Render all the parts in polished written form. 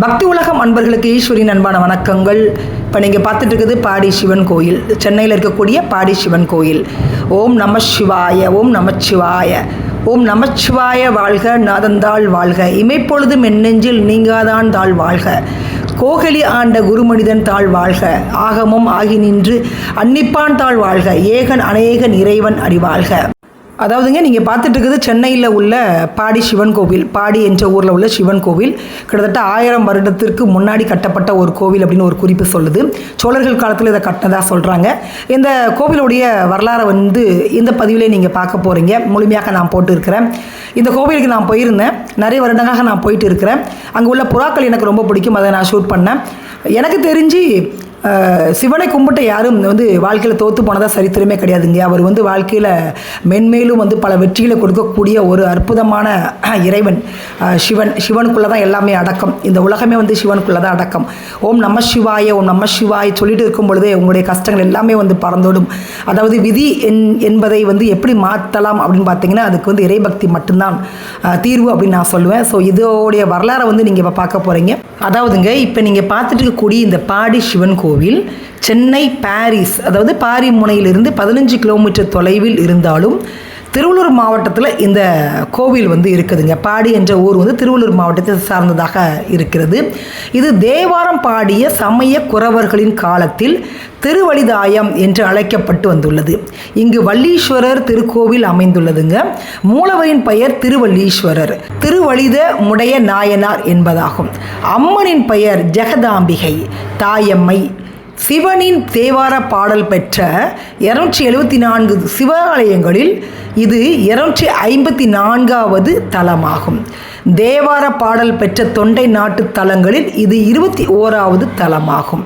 பக்தி உலகம் அன்பர்களுக்கு ஈஸ்வரின் அன்பான வணக்கங்கள். இப்போ நீங்கள் பார்த்துட்டு இருக்குது பாடி சிவன் கோயில், சென்னையில் இருக்கக்கூடிய பாடி சிவன் கோயில். ஓம் நம சிவாய, ஓம் நமச்சிவாய, ஓம் நமச்சிவாய வாழ்க, நாதந்தாள் வாழ்க, இமைப்பொழுதும் எண்ணெஞ்சில் நீங்காதான் தாழ் வாழ்க, கோகலி ஆண்ட குருமனிதன் தாழ் வாழ்க, ஆகமும் ஆகி நின்று அன்னிப்பான் தாழ் வாழ்க, ஏகன் அநேகன் இறைவன் அறிவாழ்க. அதாவதுங்க, நீங்கள் பார்த்துட்டு இருக்குது சென்னையில் உள்ள பாடி சிவன் கோவில். பாடி என்ற ஊரில் உள்ள சிவன் கோவில் கிட்டத்தட்ட 1000 வருடத்திற்கு முன்னாடி கட்டப்பட்ட ஒரு கோவில் அப்படின்னு ஒரு குறிப்பு சொல்லுது. சோழர்கள் காலத்தில் இதை கட்டினதாக சொல்கிறாங்க. இந்த கோவிலுடைய வரலாறை இந்த பதிவிலே நீங்கள் பார்க்க போகிறீங்க. முழுமையாக நான் போட்டு இருக்கிறேன். இந்த கோவிலுக்கு நான் போயிருந்தேன், நிறைய வருடங்களாக நான் போயிட்டு இருக்கிறேன். அங்கே உள்ள புறாக்கள் எனக்கு ரொம்ப பிடிக்கும், அதை நான் ஷூட் பண்ணேன். எனக்கு தெரிஞ்சு சிவனை கும்பிட்ட யாரும் வாழ்க்கையில் தோற்று போனதாக சரித்திரமே கிடையாதுங்க. அவர் வாழ்க்கையில் மென்மேலும் பல வெற்றிகளை கொடுக்கக்கூடிய ஒரு அற்புதமான இறைவன் சிவனுக்குள்ளே தான் எல்லாமே அடக்கம். இந்த உலகமே சிவனுக்குள்ளே தான் அடக்கம். ஓம் நம சிவாய, ஓம் நம சிவாய் சொல்லிட்டு இருக்கும் பொழுதே உங்களுடைய கஷ்டங்கள் எல்லாமே பறந்தோடும். அதாவது விதி என்பதை எப்படி மாற்றலாம் அப்படின்னு பார்த்தீங்கன்னா, அதுக்கு இறைபக்தி மட்டும்தான் தீர்வு அப்படின்னு நான் சொல்லுவேன். ஸோ இதோடைய வரலாறை நீங்கள் இப்போ பார்க்க போகிறீங்க. அதாவதுங்க, இப்போ நீங்கள் பார்த்துட்டு இருக்கக்கூடிய இந்த பாடி சிவன் கோவில் சென்னை பாரிஸ், அதாவது பாரிமுனையிலிருந்து 15 கிலோமீட்டர் தொலைவில் இருந்தாலும் திருவள்ளூர் மாவட்டத்தில் இந்த கோவில் இருக்குதுங்க. பாடி என்ற ஊர் திருவள்ளூர் மாவட்டத்தை சார்ந்ததாக இருக்கிறது. இது தேவாரம் பாடிய சமய குறவர்களின் காலத்தில் திருவழிதாயம் என்று அழைக்கப்பட்டு வந்துள்ளது. இங்கு வள்ளீஸ்வரர் திருக்கோவில் அமைந்துள்ளதுங்க. மூலவரின் பெயர் திருவள்ளீஸ்வரர், திருவழித முடைய நாயனார் என்பதாகும். அம்மனின் பெயர் ஜெகதாம்பிகை தாயம்மை. சிவனின் தேவார பாடல் பெற்ற 274 சிவாலயங்களில் இது 254வது தலமாகும். தேவார பாடல் பெற்ற தொண்டை நாட்டு தலங்களில் இது 21வது தலமாகும்.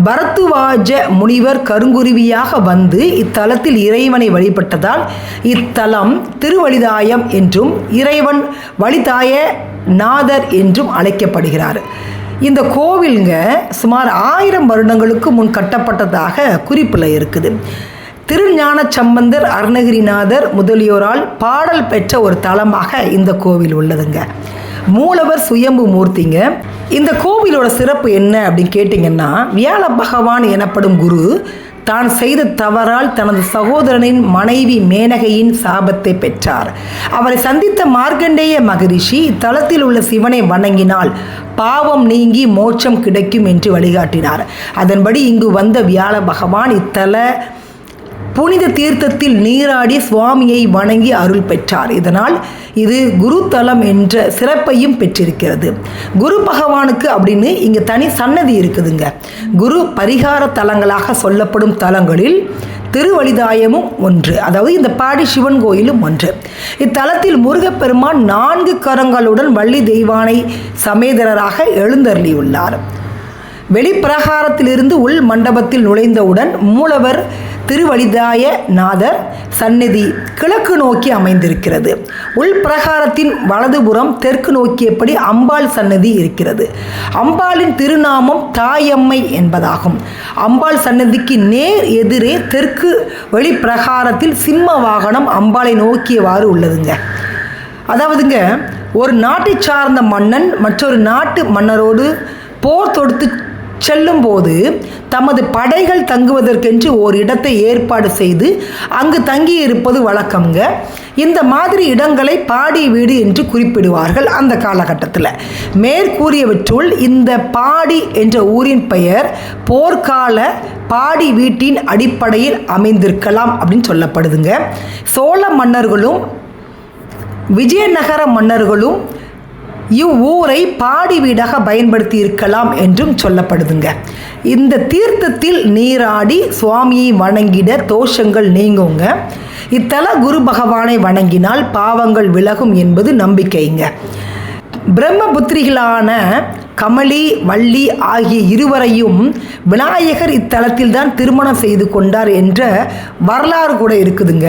பரத்துவாஜ முனிவர் கருங்குருவியாக இத்தலத்தில் இறைவனை வழிபட்டதால் இத்தலம் திருவழிதாயம் என்றும் இறைவன் வழிதாய நாதர் என்றும் அழைக்கப்படுகிறார். இந்த கோவிலுங்க சுமார் 1000 வருடங்களுக்கு முன் கட்டப்பட்டதாக குறிப்பில் இருக்குது. திருஞான சம்பந்தர், அருணகிரிநாதர் முதலியோரால் பாடல் பெற்ற ஒரு தலமாக இந்த கோவில் உள்ளதுங்க. மூலவர் சுயம்பு மூர்த்திங்க. இந்த கோவிலோட சிறப்பு என்ன அப்படின்னு கேட்டிங்கன்னா, வியாழ பகவான் எனப்படும் குரு தான் செய்த தவறால் தனது சகோதரனின் மனைவி மேனகையின் சாபத்தை பெற்றார். அவரை சந்தித்த மார்க்கண்டேய மகரிஷி இத்தலத்தில் உள்ள சிவனை வணங்கினால் பாவம் நீங்கி மோட்சம் கிடைக்கும் என்று வழிகாட்டினார். அதன்படி இங்கு வந்த வியாழ பகவான் இத்தல புனித தீர்த்தத்தில் நீராடி சுவாமியை வணங்கி அருள் பெற்றார். இதனால் இது குரு தலம் என்ற சிறப்பையும் பெற்றிருக்கிறது. குரு பகவானுக்கு அப்படின்னு இங்கே தனி சன்னதி இருக்குதுங்க. குரு பரிகார தலங்களாக சொல்லப்படும் தலங்களில் திருவழிதாயமும் ஒன்று, அதாவது இந்த பாடி சிவன் கோயிலும் ஒன்று. இத்தலத்தில் முருகப்பெருமான் 4 கரங்களுடன் வள்ளி தெய்வானை சமேதரராக எழுந்தருளியுள்ளார். வெளிப்பிரகாரத்திலிருந்து உள் மண்டபத்தில் நுழைந்தவுடன் மூலவர் திருவழிதாய நாதர் சந்நிதி கிழக்கு நோக்கி அமைந்திருக்கிறது. உள் பிரகாரத்தின் வலதுபுறம் தெற்கு நோக்கியபடி அம்பாள் சன்னதி இருக்கிறது. அம்பாளின் திருநாமம் தாயம்மை என்பதாகும். அம்பாள் சன்னதிக்கு நேர் எதிரே தெற்கு வெளிப்பிரகாரத்தில் சிம்ம வாகனம் அம்பாளை நோக்கியவாறு உள்ளதுங்க. அதாவதுங்க, ஒரு நாட்டை சார்ந்த மன்னன் மற்றொரு நாட்டு மன்னரோடு போர் தொடுத்து செல்லும் போது தமது படைகள் தங்குவதற்கென்று ஒரு இடத்தை ஏற்பாடு செய்து அங்கு தங்கி இருப்பது வழக்கம்ங்க. இந்த மாதிரி இடங்களை பாடி வீடு என்று குறிப்பிடுவார்கள் அந்த காலகட்டத்தில். மேற்கூறியவற்றுள் இந்த பாடி என்ற ஊரின் பெயர் போர்க்கால பாடி வீட்டின் அடிப்படையில் அமைந்திருக்கலாம் அப்படின்னு சொல்லப்படுதுங்க. சோழ மன்னர்களும் விஜயநகர மன்னர்களும் இவ்வூரை பாடி வீடாக பயன்படுத்தி இருக்கலாம் என்றும் சொல்லப்படுதுங்க. இந்த தீர்த்தத்தில் நீராடி சுவாமியை வணங்கிட தோஷங்கள் நீங்குங்க. இத்தல குரு பகவானை வணங்கினால் பாவங்கள் விலகும் என்பது நம்பிக்கைங்க. பிரம்மபுத்திரிகளான கமலி, வள்ளி ஆகிய இருவரையும் விநாயகர் இத்தலத்தில் தான் திருமணம் செய்து கொண்டார் என்ற வரலாறு கூட இருக்குதுங்க.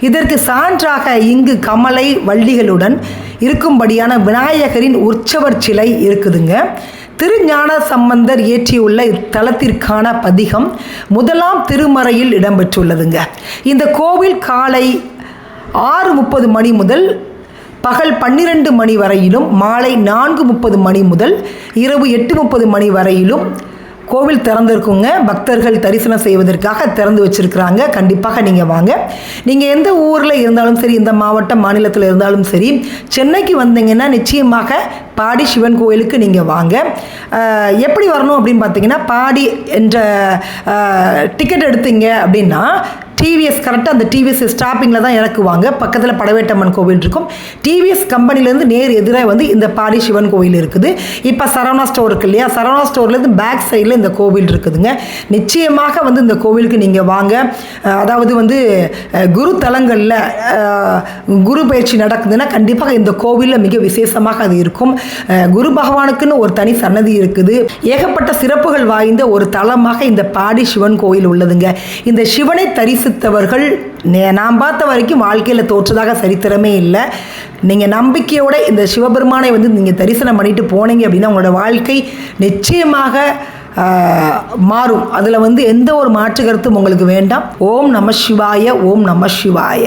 இதற்கு சான்றாக இங்கு கமலை வள்ளிகளுடன் இருக்கும்படியான விநாயகரின் உற்சவர் சிலை இருக்குதுங்க. திருஞான சம்பந்தர் இயற்றியுள்ள இத்தலத்திற்கான பதிகம் 1ஆம் திருமறையில் இடம்பெற்றுள்ளதுங்க. இந்த கோவில் காலை 6:30 மணி முதல் பகல் 12 மணி வரையிலும், மாலை 4:30 மணி முதல் இரவு 8:30 மணி வரையிலும் கோவில் திறந்திருக்குங்க. பக்தர்கள் தரிசனம் செய்வதற்காக திறந்து வச்சிருக்கிறாங்க. கண்டிப்பாக நீங்கள் வாங்க. நீங்கள் எந்த ஊரில் இருந்தாலும் சரி, இந்த மாவட்டம் மாநிலத்தில் இருந்தாலும் சரி, சென்னைக்கு வந்தீங்கன்னா நிச்சயமாக பாடி சிவன் கோயிலுக்கு நீங்கள் வாங்க. எப்படி வரணும் அப்படின்னு பார்த்தீங்கன்னா, பாடி என்ற டிக்கெட் எடுத்தீங்க அப்படின்னா டிவிஎஸ் கரெக்டாக அந்த டிவிஎஸ் ஸ்டாப்பிங்கில் தான் இறக்குவாங்க. பக்கத்தில் படவேட்டம்மன் கோவில் இருக்கும். டிவிஎஸ் கம்பெனிலேருந்து நேர் எதிராக வந்து இந்த பாடி சிவன் கோயில் இருக்குது. இப்போ சரவணா ஸ்டோர் இருக்கு இல்லையா, சரவணா ஸ்டோர்லேருந்து பேக் சைடில் இந்த கோவில் இருக்குதுங்க. நிச்சயமாக வந்து இந்த கோவிலுக்கு நீங்கள் வாங்க. அதாவது வந்து குரு தலங்களில் குரு பயிற்சி நடக்குதுன்னா கண்டிப்பாக இந்த கோவிலில் மிக விசேஷமாக அது இருக்கும். குரு பகவானுக்குன்னு ஒரு தனி சன்னதி இருக்குது. ஏகப்பட்ட சிறப்புகள் வாய்ந்த ஒரு தலமாக இந்த பாடி சிவன் கோயில் உள்ளதுங்க. இந்த சிவனை தரிசித்தவர்கள் நான் பார்த்த வரைக்கும் வாழ்க்கையில் தோற்றதாக சரித்திரமே இல்லை. நீங்கள் நம்பிக்கையோட இந்த சிவபெருமானை வந்து நீங்கள் தரிசனம் பண்ணிட்டு போனீங்க அப்படின்னா உங்களோட வாழ்க்கை நிச்சயமாக மாறும். அதில் வந்து எந்த ஒரு மாற்று கருத்தும் உங்களுக்கு வேண்டாம். ஓம் நம சிவாய, ஓம் நம சிவாய.